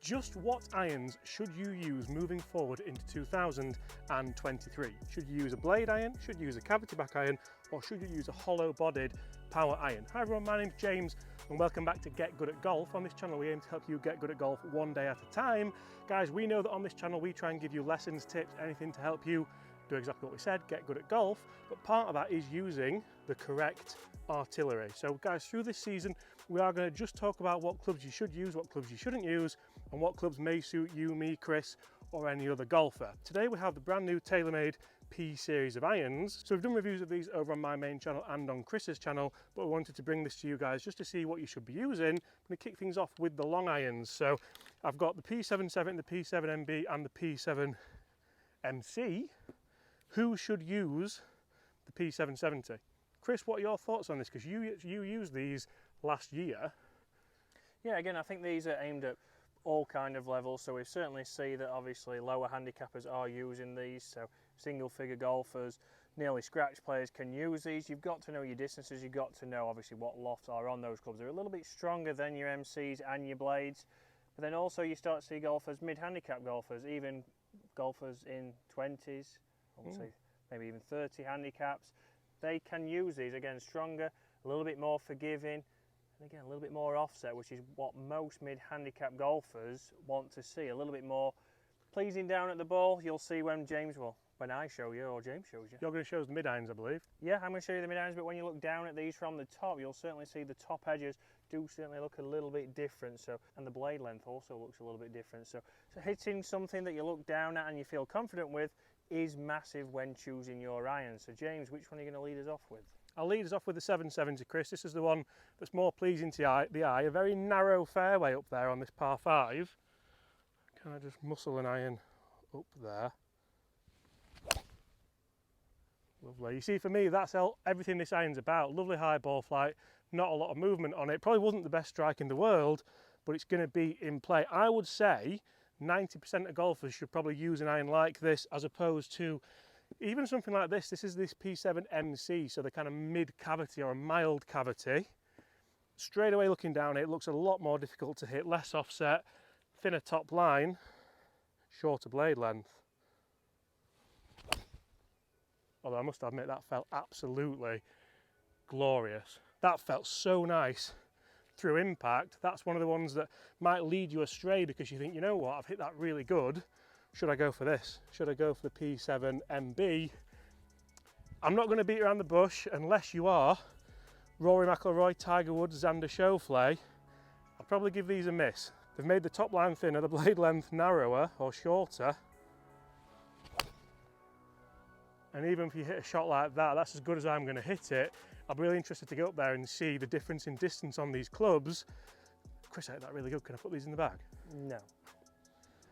Just what irons should you use moving forward into 2023? Should you use a blade iron, should you use a cavity back iron, or should you use a hollow bodied power iron? Hi everyone, my name's James and welcome back to Get Good at Golf. On this channel we aim to help you get good at golf one day at a time. Guys, we know that on this channel we try and give you lessons, tips, anything to help you do exactly what we said, get good at golf, but part of that is using the correct artillery. So guys, through this season we are going to just talk about what clubs you should use, what clubs you shouldn't use, and what clubs may suit you, me, Chris, or any other golfer. Today we have the brand new TaylorMade P series of irons. So we've done reviews of these over on my main channel and on Chris's channel, but we wanted to bring this to you guys just to see what you should be using. I'm going to kick things off with the long irons. So I've got the P77, the P7MB and the P7MC. Who should use the P770? Chris, what are your thoughts on this? Because you used these last year. Yeah, again, I think these are aimed at all kind of levels, so we certainly see that obviously lower handicappers are using these, so single figure golfers, nearly scratch players can use these. You've got to know your distances, you've got to know obviously what lofts are on those clubs. They're a little bit stronger than your MCs and your blades, but then also you start to see golfers, mid-handicap golfers, even golfers in 20s, obviously maybe even 30 handicaps, they can use these. Again, stronger, a little bit more forgiving, and again a little bit more offset, which is what most mid-handicap golfers want to see. A little bit more pleasing down at the ball. You'll see when when I show you, or James shows you. You're going to show us the mid-irons, I believe. Yeah, I'm going to show you the mid-irons, but when you look down at these from the top, you'll certainly see the top edges do certainly look a little bit different. So, and the blade length also looks a little bit different. So hitting something that you look down at and you feel confident with is massive when choosing your irons. So James, which one are you going to lead us off with? I'll lead us off with the 770, Chris. This is the one that's more pleasing to the eye. A very narrow fairway up there on this par 5. Can I just muscle an iron up there? Lovely. You see, for me, that's everything this iron's about. Lovely high ball flight, not a lot of movement on it. Probably wasn't the best strike in the world, but it's going to be in play. I would say 90% of golfers should probably use an iron like this as opposed to even something like this. This is this P7MC, so the kind of mid cavity or a mild cavity. Straight away looking down it looks a lot more difficult to hit, less offset, thinner top line, shorter blade length. Although I must admit that felt absolutely glorious. That felt so nice through impact. That's one of the ones that might lead you astray because you think, you know what, I've hit that really good. Should I go for this? Should I go for the P7MB? I'm not going to beat around the bush unless you are Rory McIlroy, Tiger Woods, Xander Schauffele. I'll probably give these a miss. They've made the top line thinner, the blade length narrower or shorter. And even if you hit a shot like that, that's as good as I'm going to hit it. I'm really interested to go up there and see the difference in distance on these clubs. Chris, I hit that really good. Can I put these in the bag? No.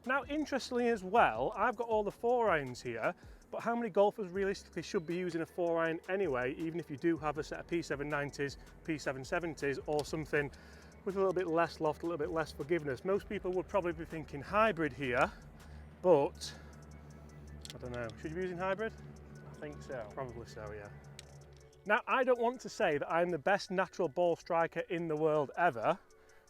Now, interestingly as well, I've got all the 4 irons here, but how many golfers realistically should be using a 4 iron anyway, even if you do have a set of P790s, P770s, or something with a little bit less loft, a little bit less forgiveness? Most people would probably be thinking hybrid here, but I don't know. Should you be using hybrid? I think so. Probably so, yeah. Now, I don't want to say that I'm the best natural ball striker in the world ever,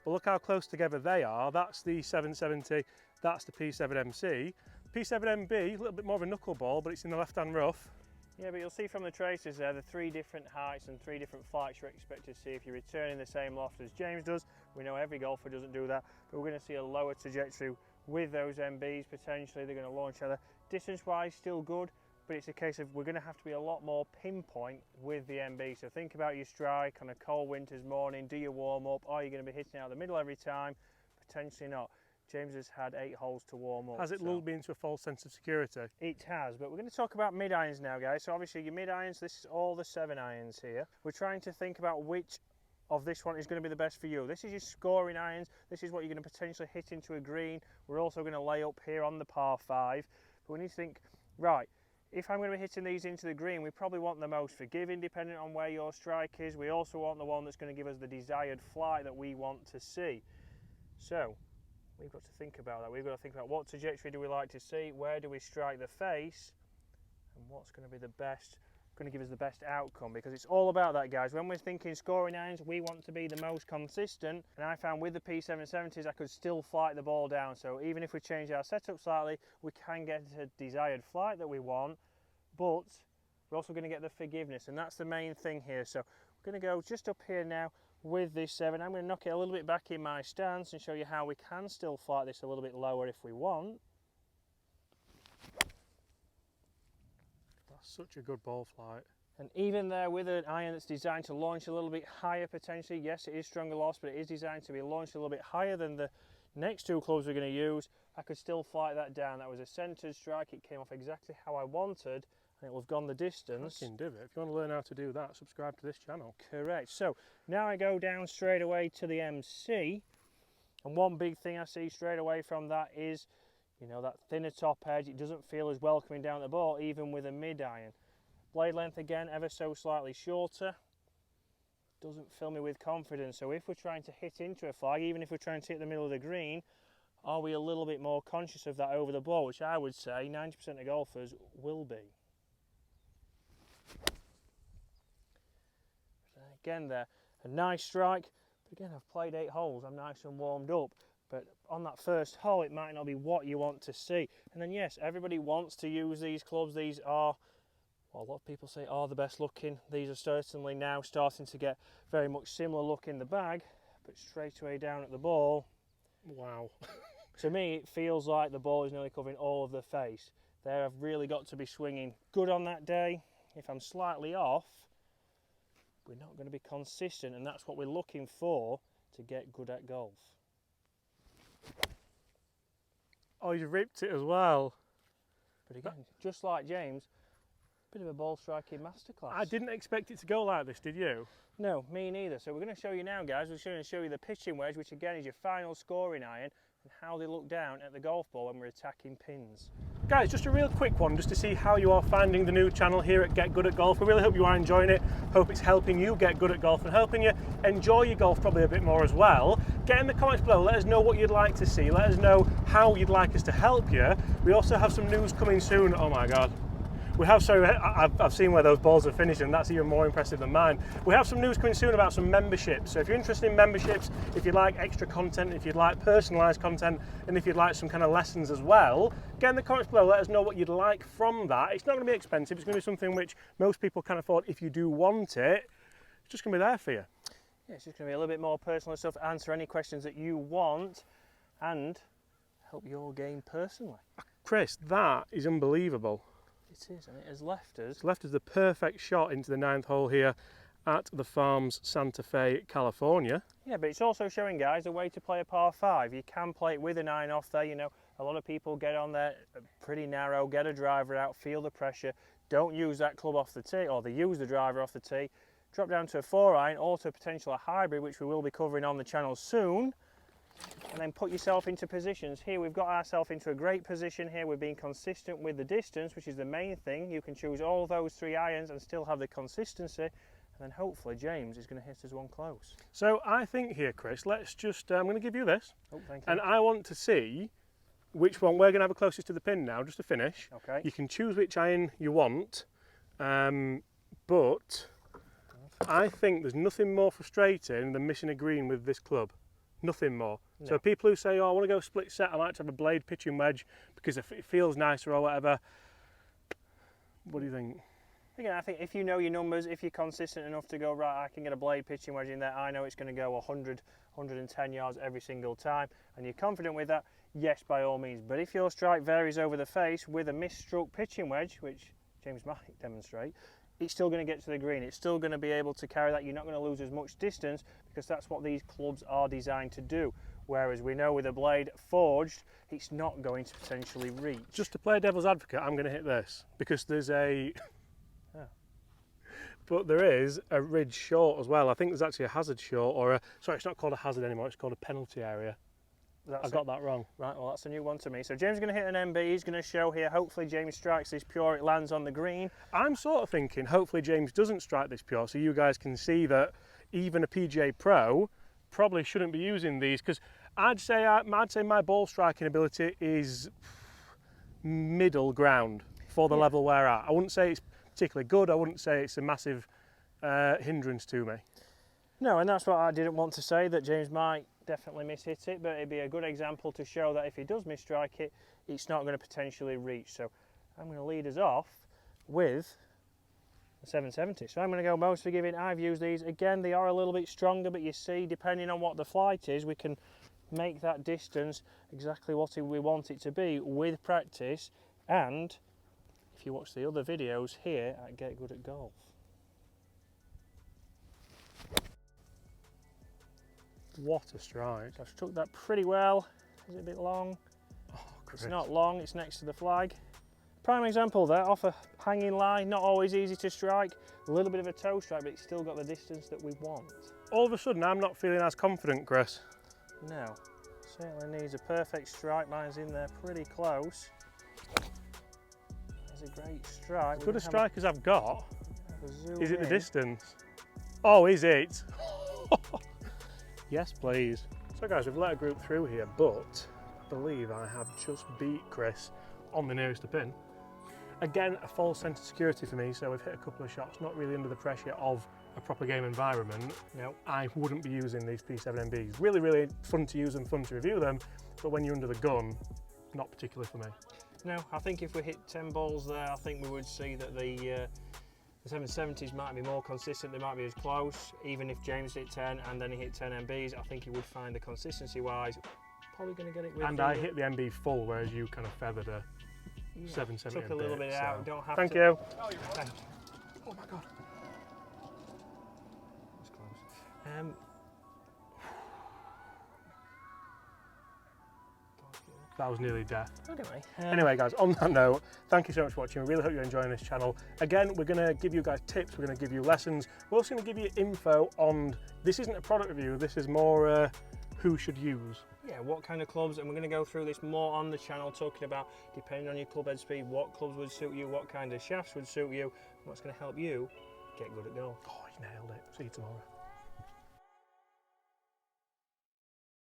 but look how close together they are. That's the 770, that's the P7MC. P7MB, a little bit more of a knuckleball, but it's in the left-hand rough. Yeah, but you'll see from the traces there, the 3 different heights and 3 different flights you're expected to see if you're returning the same loft as James does. We know every golfer doesn't do that, but we're going to see a lower trajectory with those MBs potentially. They're going to launch either distance-wise, still good, but it's a case of we're going to have to be a lot more pinpoint with the MB. So think about your strike on a cold winter's morning. Do your warm-up? Are you going to be hitting out the middle every time? Potentially not. James has had 8 holes to warm up. Has it lulled me into a false sense of security? It has, but we're going to talk about mid-irons now, guys. So obviously your mid-irons, this is all the 7 irons here. We're trying to think about which of this one is going to be the best for you. This is your scoring irons. This is what you're going to potentially hit into a green. We're also going to lay up here on the par 5. But we need to think, right, if I'm going to be hitting these into the green, we probably want the most forgiving depending on where your strike is. We also want the one that's going to give us the desired flight that we want to see. So we've got to think about that. We've got to think about what trajectory do we like to see, where do we strike the face, and what's going to be the best going to give us the best outcome, because it's all about that, guys. When we're thinking scoring irons, we want to be the most consistent, and I found with the P770s I could still flight the ball down. So even if we change our setup slightly, we can get a desired flight that we want, but we're also going to get the forgiveness, and that's the main thing here. So we're going to go just up here now with this 7. I'm going to knock it a little bit back in my stance and show you how we can still flight this a little bit lower if we want. That's such a good ball flight. And even there, with an iron that's designed to launch a little bit higher potentially, yes, it is stronger loft, but it is designed to be launched a little bit higher than the next two clubs we're going to use, I could still flight that down. That was a centered strike. It came off exactly how I wanted, and it will have gone the distance. Fucking divot. If you want to learn how to do that, subscribe to this channel. Correct. So now I go down straight away to the MC, and one big thing I see straight away from that is, you know, that thinner top edge. It doesn't feel as welcoming down the ball, even with a mid iron. Blade length again, ever so slightly shorter. Doesn't fill me with confidence. So if we're trying to hit into a flag, even if we're trying to hit the middle of the green, are we a little bit more conscious of that over the ball, which I would say 90% of golfers will be. Again there, a nice strike, but again I've played 8 holes, I'm nice and warmed up, but on that first hole it might not be what you want to see. And then yes, everybody wants to use these clubs. These are, well, a lot of people say are the best looking. These are certainly now starting to get very much similar look in the bag, but straight away down at the ball, wow. to me it feels like the ball is nearly covering all of the face. There I've really got to be swinging good on that day. If I'm slightly off, we're not going to be consistent, and that's what we're looking for to get good at golf. Oh, you ripped it as well. But again, just like James, bit of a ball striking masterclass. I didn't expect it to go like this, did you? No, me neither. So we're going to show you now, guys. We're going to show you the pitching wedge, which again is your final scoring iron, and how they look down at the golf ball when we're attacking pins. Guys, just a real quick one just to see how you are finding the new channel here at Get Good at Golf. We really hope you are enjoying it. Hope it's helping you get good at golf and helping you enjoy your golf probably a bit more as well. Get in the comments below, let us know what you'd like to see, let us know how you'd like us to help you. We also have some news coming soon. Oh my god. We have, sorry, I've seen where those balls are finished, and that's even more impressive than mine. We have some news coming soon about some memberships. So if you're interested in memberships, if you'd like extra content, if you'd like personalised content, and if you'd like some kind of lessons as well, get in the comments below, let us know what you'd like from that. It's not going to be expensive, it's going to be something which most people can afford. If you do want it, it's just going to be there for you. Yeah, it's just going to be a little bit more personal stuff, answer any questions that you want, and help your game personally. Chris, that is unbelievable. It is, and it has left us. It's left us the perfect shot into the 9th hole here at the Farms, Santa Fe, California. Yeah, but it's also showing, guys, a way to play a par 5. You can play it with an iron off there. You know, a lot of people get on there pretty narrow, get a driver out, feel the pressure, don't use that club off the tee, or they use the driver off the tee, drop down to a 4 iron, or to potentially a hybrid, which we will be covering on the channel soon, and then put yourself into positions. Here we've got ourselves into a great position here. We're being consistent with the distance, which is the main thing. You can choose all those 3 irons and still have the consistency, and then hopefully James is going to hit us one close. So I think here, Chris, let's just, I'm going to give you this. Oh, thank you. And I want to see which one we're going to have closest to the pin now, just to finish. Okay. You can choose which iron you want, but I think there's nothing more frustrating than missing a green with this club. Nothing more. No. So people who say, oh, I want to go split set, I like to have a blade pitching wedge because it feels nicer or whatever. What do you think? Again, I think if you know your numbers, if you're consistent enough to go, right, I can get a blade pitching wedge in there, I know it's going to go 100, 110 yards every single time, and you're confident with that, yes, by all means. But if your strike varies over the face with a misstroke pitching wedge, which James might demonstrate, it's still going to get to the green. It's still going to be able to carry that. You're not going to lose as much distance because that's what these clubs are designed to do. Whereas we know with a blade forged, it's not going to potentially reach. Just to play devil's advocate, I'm going to hit this because there's a... But there is a ridge short as well. I think there's actually a hazard short, or a... Sorry, it's not called a hazard anymore, it's called a penalty area. I got that wrong. Right, well that's a new one to me. So James is going to hit an MB, he's going to show here, hopefully James strikes this pure, it lands on the green. I'm sort of thinking hopefully James doesn't strike this pure, so you guys can see that even a PGA Pro probably shouldn't be using these, because I'd say my ball striking ability is middle ground for the level we're at. I wouldn't say it's particularly good. I wouldn't say it's a massive hindrance to me. No, and that's what I didn't want to say, that James might definitely miss-hit it, but it'd be a good example to show that if he does miss-strike it, it's not going to potentially reach. So I'm going to lead us off with the 770. So I'm going to go most forgiving. I've used these. Again, they are a little bit stronger, but you see, depending on what the flight is, we can make that distance exactly what we want it to be with practice. And if you watch the other videos here at Get Good at Golf. What a strike. So I've struck that pretty well. Is it a bit long? Oh, it's not long, it's next to the flag. Prime example there, off a hanging line, not always easy to strike. A little bit of a toe strike, but it's still got the distance that we want. All of a sudden, I'm not feeling as confident, Chris. No, certainly needs a perfect strike. Mine's in there pretty close. There's a great strike. As good a strike as I've got. Is it the in. distance? Oh, is it? Yes, please. So guys, we've let a group through here, but I believe I have just beat Chris on the nearest to pin. Again, a false sense of security for me, so we've hit a couple of shots, not really under the pressure of a proper game environment. No, I wouldn't be using these P7MBs. Really, really fun to use and fun to review them, but when you're under the gun, not particularly for me. No, I think if we hit 10 balls there, I think we would see that the 770s might be more consistent, they might be as close. Even if James hit 10 and then he hit 10 MBs, I think he would find the consistency wise, probably going to get it with. And I hit the MB full, whereas you kind of feathered a 770 Took a little bit out, don't have Thank to. you. Oh, you're right. Oh my God. That's close. That was nearly death. Anyway, Guys, on that note, thank you so much for watching. We really hope you're enjoying this channel. Again, we're going to give you guys tips, we're going to give you lessons. We're also going to give you info on, this isn't a product review, this is more who should use. Yeah, what kind of clubs, and we're going to go through this more on the channel, talking about, depending on your club head speed, what clubs would suit you, what kind of shafts would suit you, what's going to help you get good at golf. Oh, you nailed it. See you tomorrow.